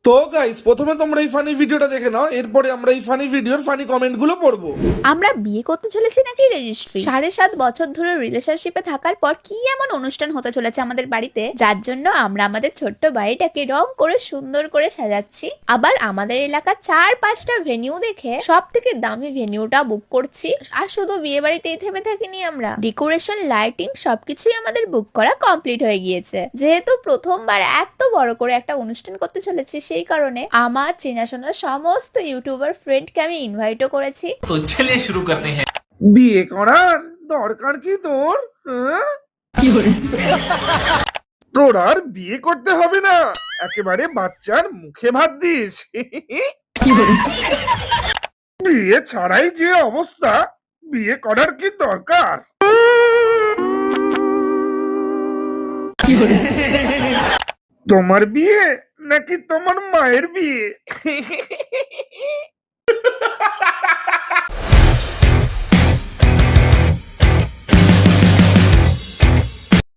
তো গাইস, প্রথমে তোমরা এই ফানি ভিডিওটা দেখে নাও, এরপরে আমরা এই ফানি ভিডিওর ফানি কমেন্টগুলো পড়বো। আমরা বিয়ে করতে চলেছি নাকি রেজিস্ট্রি? 7.5 বছর ধরে রিলেশনশিপে থাকার পর কি এমন অনুষ্ঠান হতে চলেছে আমাদের বাড়িতে, যার জন্য আমরা আমাদের ছোট্ট বাড়িটাকে রং করে সুন্দর করে সাজাচ্ছি। আবার আমাদের এলাকার 4-5টা ভেন্যু দেখে সব থেকে দামি ভেন্যুটা বুক করছি। আর শুধু বিয়ে বাড়িতেই থেমে থাকিনি, আমরা ডেকোরেশন, লাইটিং সবকিছুই আমাদের বুক করা কমপ্লিট হয়ে গিয়েছে। যেহেতু প্রথমবার এত বড় করে একটা অনুষ্ঠান করতে চলেছি, সেই কারণে আমার চেনাশোনা সমস্ত ইউটিউবার ফ্রেন্ডকে আমি ইনভাইটও করেছি। तो चलिए शुरू करते हैं। বিয়ে করার দরকার কি তোর? তোর আর বিয়ে করতে হবে না, একেবারে বাচ্চার মুখে ভাত দিস। বিয়ে ছাড়াই যে অবস্থা, বিয়ে করার কি দরকার? তোমার বিয়ে নাকি তোমার মায়ের বিয়ে?